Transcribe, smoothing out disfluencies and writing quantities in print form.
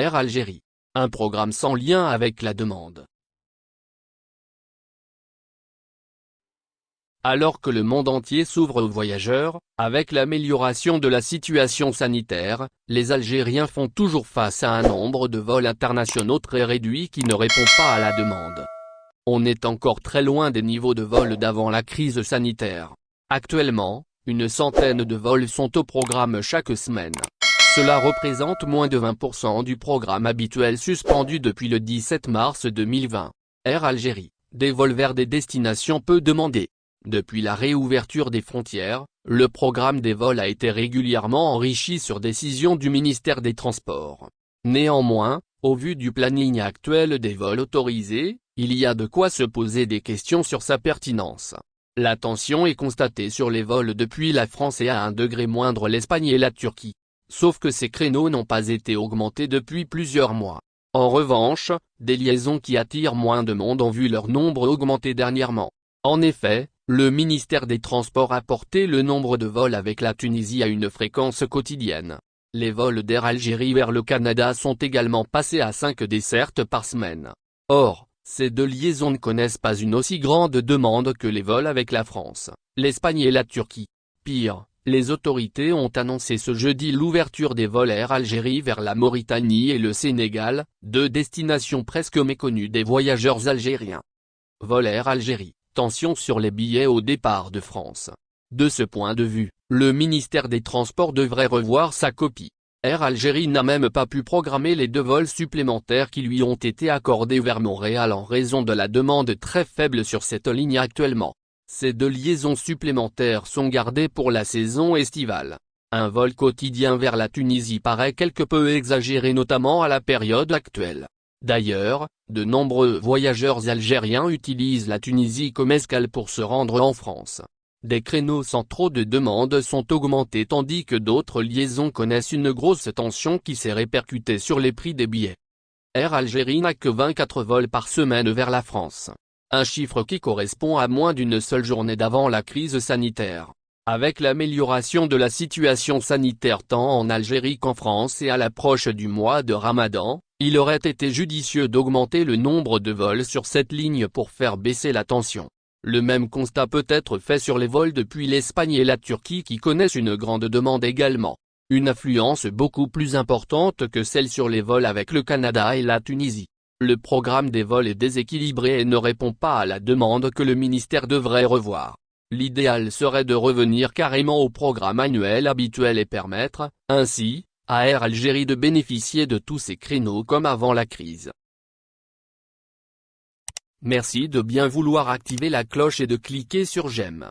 Air Algérie. Un programme sans lien avec la demande. Alors que le monde entier s'ouvre aux voyageurs, avec l'amélioration de la situation sanitaire, les Algériens font toujours face à un nombre de vols internationaux très réduit qui ne répond pas à la demande. On est encore très loin des niveaux de vol d'avant la crise sanitaire. Actuellement, une centaine de vols sont au programme chaque semaine. Cela représente moins de 20% du programme habituel suspendu depuis le 17 mars 2020. Air Algérie, des vols vers des destinations peu demandées. Depuis la réouverture des frontières, le programme des vols a été régulièrement enrichi sur décision du ministère des Transports. Néanmoins, au vu du planning actuel des vols autorisés, il y a de quoi se poser des questions sur sa pertinence. La tension est constatée sur les vols depuis la France et à un degré moindre l'Espagne et la Turquie. Sauf que ces créneaux n'ont pas été augmentés depuis plusieurs mois. En revanche, des liaisons qui attirent moins de monde ont vu leur nombre augmenter dernièrement. En effet, le ministère des Transports a porté le nombre de vols avec la Tunisie à une fréquence quotidienne. Les vols d'Air Algérie vers le Canada sont également passés à 5 dessertes par semaine. Or, ces deux liaisons ne connaissent pas une aussi grande demande que les vols avec la France, l'Espagne et la Turquie. Pire, les autorités ont annoncé ce jeudi l'ouverture des vols Air Algérie vers la Mauritanie et le Sénégal, deux destinations presque méconnues des voyageurs algériens. Vol Air Algérie. Tension sur les billets au départ de France. De ce point de vue, le ministère des Transports devrait revoir sa copie. Air Algérie n'a même pas pu programmer les 2 vols supplémentaires qui lui ont été accordés vers Montréal en raison de la demande très faible sur cette ligne actuellement. Ces 2 liaisons supplémentaires sont gardées pour la saison estivale. Un vol quotidien vers la Tunisie paraît quelque peu exagéré notamment à la période actuelle. D'ailleurs, de nombreux voyageurs algériens utilisent la Tunisie comme escale pour se rendre en France. Des créneaux sans trop de demandes sont augmentés tandis que d'autres liaisons connaissent une grosse tension qui s'est répercutée sur les prix des billets. Air Algérie n'a que 24 vols par semaine vers la France. Un chiffre qui correspond à moins d'une seule journée d'avant la crise sanitaire. Avec l'amélioration de la situation sanitaire tant en Algérie qu'en France et à l'approche du mois de Ramadan, il aurait été judicieux d'augmenter le nombre de vols sur cette ligne pour faire baisser la tension. Le même constat peut être fait sur les vols depuis l'Espagne et la Turquie qui connaissent une grande demande également. Une affluence beaucoup plus importante que celle sur les vols avec le Canada et la Tunisie. Le programme des vols est déséquilibré et ne répond pas à la demande que le ministère devrait revoir. L'idéal serait de revenir carrément au programme annuel habituel et permettre, ainsi, à Air Algérie de bénéficier de tous ces créneaux comme avant la crise. Merci de bien vouloir activer la cloche et de cliquer sur j'aime.